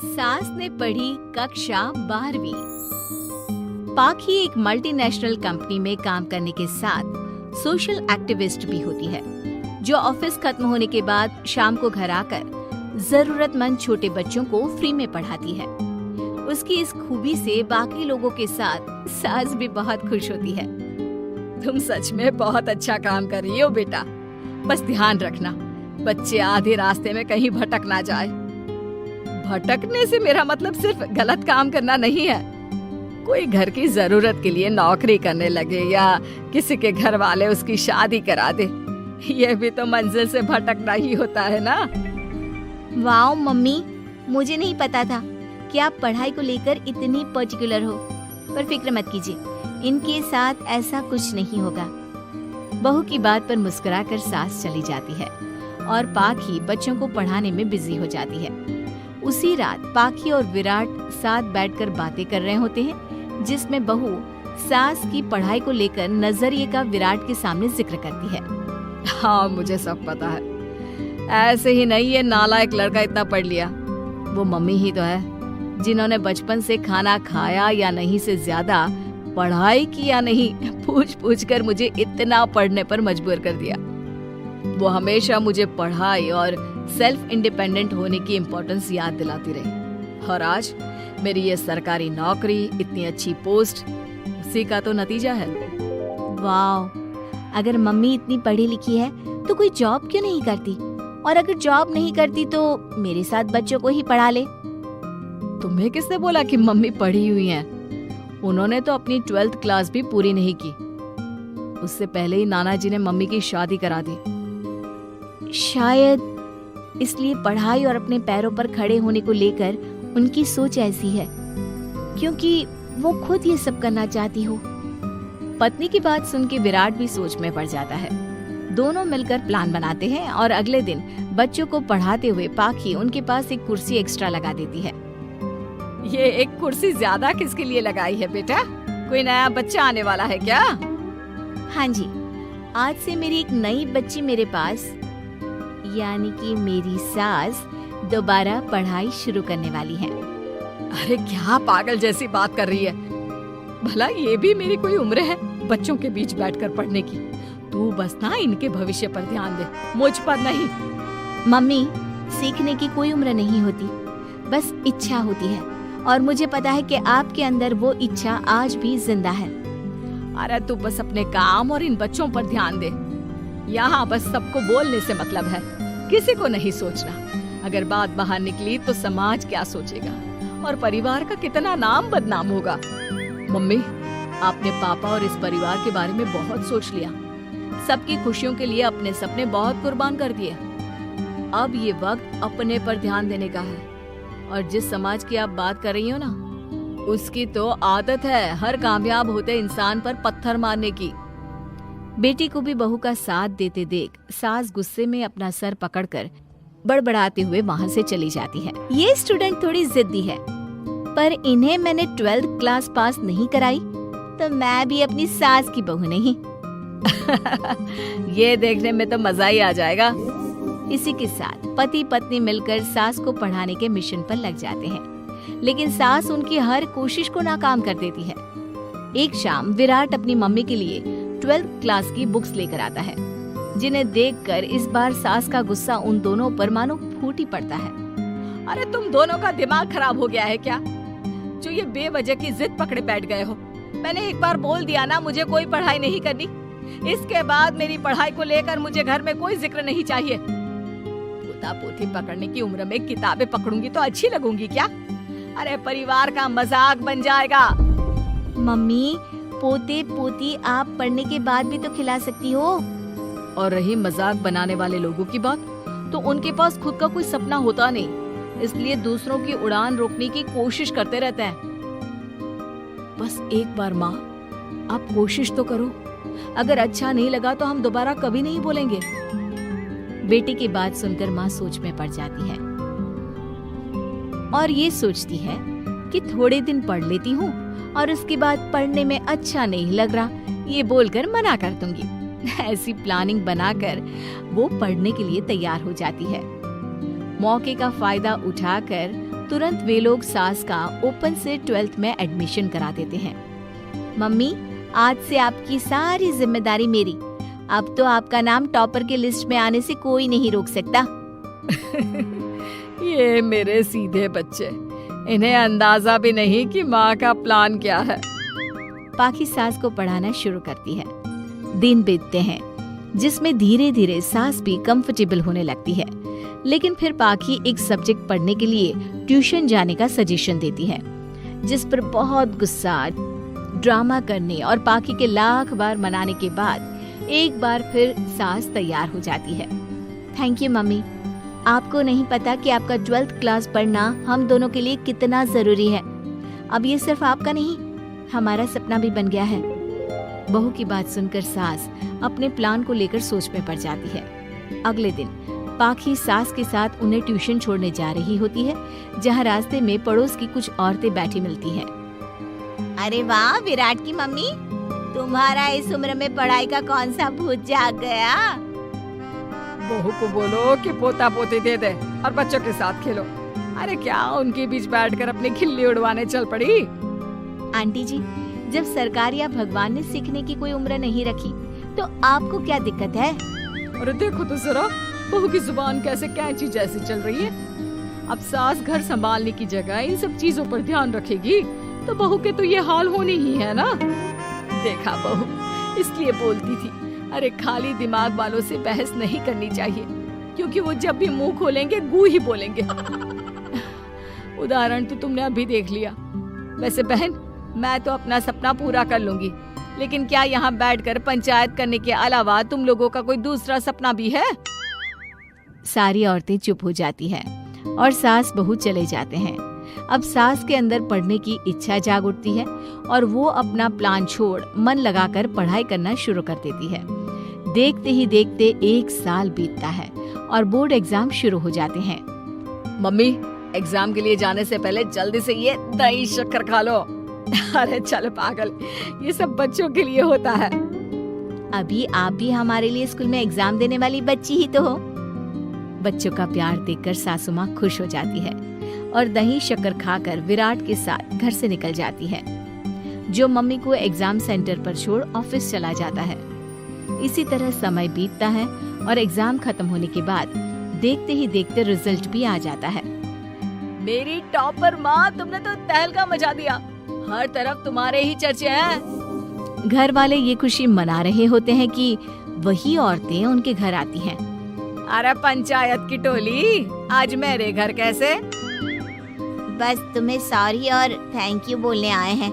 सास ने पढ़ी कक्षा 12वीं। पाखी एक मल्टीनेशनल कंपनी में काम करने के साथ सोशल एक्टिविस्ट भी होती है, जो ऑफिस खत्म होने के बाद शाम को घर आकर जरूरतमंद छोटे बच्चों को फ्री में पढ़ाती है। उसकी इस खूबी से बाकी लोगों के साथ सास भी बहुत खुश होती है। तुम सच में बहुत अच्छा काम कर रही हो बेटा, बस ध्यान रखना बच्चे आधे रास्ते में कहीं भटक ना जाए। भटकने से मेरा मतलब सिर्फ गलत काम करना नहीं है। कोई घर की जरूरत के लिए नौकरी करने लगे या किसी के घर वाले उसकी शादी करा दे, यह भी तो मंजिल से भटकना ही होता है ना। वाओ मम्मी, मुझे नहीं पता था कि आप पढ़ाई को लेकर इतनी पर्टिकुलर हो। पर फिक्र मत कीजिए, इनके साथ ऐसा कुछ नहीं होगा। बहू की बात पर मुस्कुराकर सास चली जाती है और पाखी बच्चों को पढ़ाने में बिजी हो जाती है। उसी रात पाखी और विराट साथ बैठकर बातें कर रहे होते हैं, जिसमें बहू सास की पढ़ाई को लेकर नजरिए का विराट के सामने जिक्र करती है। हाँ, मुझे सब पता है। ऐसे ही नहीं ये नालायक लड़का इतना पढ़ लिया। वो मम्मी ही तो है जिन्होंने बचपन से खाना खाया या नहीं से ज्यादा पढ़ाई की या नहीं पूछ पूछ कर मुझे इतना पढ़ने पर मजबूर कर दिया। वो हमेशा मुझे पढ़ाई और सेल्फ इंडिपेंडेंट होने की इम्पोर्टेंस याद दिलाती रही। और आज मेरी ये सरकारी नौकरी, इतनी अच्छी पोस्ट, उसी का तो नतीजा है। वाह, अगर मम्मी इतनी पढ़ी लिखी है तो कोई जॉब क्यों नहीं करती? और अगर जॉब नहीं करती तो मेरे साथ बच्चों को ही पढ़ा ले। तुम्हें किसने बोला कि मम्मी पढ़ी हुई हैं? उन्होंने तो अपनी 12th क्लास भी पूरी नहीं की। उससे पहले ही नाना जी ने मम्मी की शादी करा दी। शायद इसलिए पढ़ाई और अपने पैरों पर खड़े होने को लेकर उनकी सोच ऐसी है, क्योंकि वो खुद ये सब करना चाहती हो। पत्नी की बात सुन के विराट भी सोच में पड़ जाता है। दोनों मिलकर प्लान बनाते हैं और अगले दिन बच्चों को पढ़ाते हुए पाखी उनके पास एक कुर्सी एक्स्ट्रा लगा देती है। ये एक कुर्सी ज्यादा किसके लिए लगाई है बेटा? कोई नया बच्चा आने वाला है क्या? हाँ जी, आज से मेरी एक नई बच्ची मेरे पास, यानी कि मेरी सास, दोबारा पढ़ाई शुरू करने वाली है। अरे क्या पागल जैसी बात कर रही है? भला ये भी मेरी कोई उम्र है बच्चों के बीच बैठकर पढ़ने की? तू बस ना इनके भविष्य पर ध्यान दे, मुझ पर नहीं। मम्मी, सीखने की कोई उम्र नहीं होती, बस इच्छा होती है। और मुझे पता है कि आपके अंदर वो इच्छा आज भी जिंदा है। अरे तू बस अपने काम और इन बच्चों पर ध्यान दे। यहाँ बस सबको बोलने से मतलब है, किसी को नहीं सोचना। अगर बात बाहर निकली तो समाज क्या सोचेगा और परिवार का कितना नाम बदनाम होगा। मम्मी, आपने पापा और इस परिवार के बारे में बहुत सोच लिया। सबकी खुशियों के लिए अपने सपने बहुत कुर्बान कर दिए। अब ये वक्त अपने पर ध्यान देने का है। और जिस समाज की आप बात कर रही हो ना, उसकी तो आदत है हर कामयाब होते इंसान पर पत्थर मारने की। बेटी को भी बहू का साथ देते देख सास गुस्से में अपना सर पकड़कर बड़बड़ाते हुए वहाँ से चली जाती है। ये स्टूडेंट थोड़ी जिद्दी है, पर इन्हें मैंने 12th क्लास पास नहीं कराई तो मैं भी अपनी सास की बहू नहीं। ये देखने में तो मजा ही आ जाएगा। इसी के साथ पति पत्नी मिलकर सास को पढ़ाने के मिशन पर लग जाते हैं, लेकिन सास उनकी हर कोशिश को नाकाम कर देती है। एक शाम विराट अपनी मम्मी के लिए 12th क्लास की बुक्स लेकर आता है, जिन्हें देखकर इस बार सास का गुस्सा उन दोनों पर मानो फूट ही पड़ता है। अरे तुम दोनों का दिमाग खराब हो गया है क्या, जो ये बेवजह की जिद पकड़े बैठ गए हो? मैंने एक बार बोल दिया ना, मुझे कोई पढ़ाई नहीं करनी। इसके बाद मेरी पढ़ाई को लेकर मुझे घर में कोई जिक्र नहीं चाहिए। पोता पोती पकड़ने की उम्र में किताबें पकड़ूंगी तो अच्छी लगूंगी क्या? अरे परिवार का मजाक बन जाएगा। मम्मी, पोते पोती आप पढ़ने के बाद भी तो खिला सकती हो। और रही मजाक बनाने वाले लोगों की बात, तो उनके पास खुद का कोई सपना होता नहीं, इसलिए दूसरों की उड़ान रोकने की कोशिश करते रहते हैं। बस एक बार माँ, आप कोशिश तो करो। अगर अच्छा नहीं लगा तो हम दोबारा कभी नहीं बोलेंगे। बेटी की बात सुनकर माँ सोच में पड़ जाती है और ये सोचती है कि थोड़े दिन पढ़ लेती हूँ और उसके बाद पढ़ने में अच्छा नहीं लग रहा, ये बोलकर मना कर दूंगी। ऐसी प्लानिंग बनाकर वो पढ़ने के लिए तैयार हो जाती है। मौके का फायदा उठाकर तुरंत वे लोग सास का ओपन से 12th में एडमिशन करा देते हैं। मम्मी, आज से आपकी सारी जिम्मेदारी मेरी। अब तो आपका नाम टॉपर के लिस्ट में आने से कोई नहीं रोक सकता। ये मेरे सीधे बच्चे, इन्हें अंदाजा भी नहीं कि माँ का प्लान क्या है। पाखी सास को पढ़ाना शुरू करती है। दिन बीतते हैं जिसमें धीरे धीरे सास भी कंफर्टेबल होने लगती है, लेकिन फिर पाखी एक सब्जेक्ट पढ़ने के लिए ट्यूशन जाने का सजेशन देती है, जिस पर बहुत गुस्सा, ड्रामा करने और पाखी के लाख बार मनाने के बाद एक बार फिर सास तैयार हो जाती है। थैंक यू मम्मी, आपको नहीं पता कि आपका 12th क्लास पढ़ना हम दोनों के लिए कितना जरूरी है। अब ये सिर्फ आपका नहीं, हमारा सपना भी बन गया है। बहू की बात सुनकर सास अपने प्लान को लेकर सोच में पड़ जाती है। अगले दिन पाखी सास के साथ उन्हें ट्यूशन छोड़ने जा रही होती है, जहाँ रास्ते में पड़ोस की कुछ औरतें बैठी मिलती हैं। अरे वाह विराट की मम्मी, तुम्हारा इस उम्र में पढ़ाई का कौन सा भूत जाग गया? बहू को बोलो कि पोता पोती दे दे और बच्चों के साथ खेलो। अरे क्या उनके बीच बैठकर अपनी खिल्ली उड़वाने चल पड़ी? आंटी जी, जब सरकार या भगवान ने सीखने की कोई उम्र नहीं रखी तो आपको क्या दिक्कत है? अरे देखो तो जरा, बहू की जुबान कैसे कैंची जैसी चल रही है। अब सास घर संभालने की जगह इन सब चीजों पर ध्यान रखेगी तो बहू के तो ये हाल होनी ही है ना। देखा बहू, इसलिए बोलती थी, अरे खाली दिमाग वालों से बहस नहीं करनी चाहिए, क्योंकि वो जब भी मुंह खोलेंगे गू ही बोलेंगे। उदाहरण तो तुमने अभी देख लिया। वैसे बहन, मैं तो अपना सपना पूरा कर लूंगी, लेकिन क्या यहाँ बैठकर पंचायत करने के अलावा तुम लोगों का कोई दूसरा सपना भी है? सारी औरतें चुप हो जाती हैं और सास बहू चले जाते हैं। अब सास के अंदर पढ़ने की इच्छा जाग उठती है और वो अपना प्लान छोड़ मन लगाकर पढ़ाई करना शुरू कर देती है। देखते ही देखते 1 साल बीतता है और बोर्ड एग्जाम शुरू हो जाते हैं। मम्मी, एग्जाम के लिए जाने से पहले जल्दी से ये दही शक्कर खा लो। अरे चल पागल, ये सब बच्चों के लिए होता है। अभी आप भी हमारे लिए स्कूल में एग्जाम देने वाली बच्ची ही तो हो। बच्चों का प्यार देखकर सासू माँ खुश हो जाती है और दही शक्कर खाकर विराट के साथ घर से निकल जाती है, जो मम्मी को एग्जाम सेंटर पर छोड़ ऑफिस चला जाता है। इसी तरह समय बीतता है और एग्जाम खत्म होने के बाद देखते ही देखते रिजल्ट भी आ जाता है। मेरी टॉपर माँ, तुमने तो तहलका मचा दिया। हर तरफ तुम्हारे ही चर्चे हैं। घर वाले ये खुशी मना रहे होते हैं कि वही औरतें उनके घर आती हैं। अरे पंचायत की टोली, आज मेरे घर कैसे? बस तुम्हें सॉरी और थैंक यू बोलने आए हैं।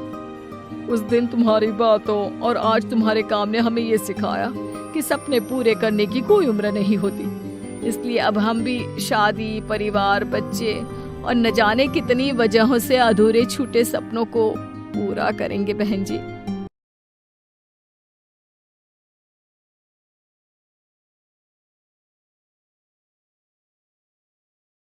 उस दिन तुम्हारी बातों और आज तुम्हारे काम ने हमें ये सिखाया कि सपने पूरे करने की कोई उम्र नहीं होती। इसलिए अब हम भी शादी, परिवार, बच्चे और न जाने कितनी वजहों से अधूरे छूटे सपनों को पूरा करेंगे बहन जी।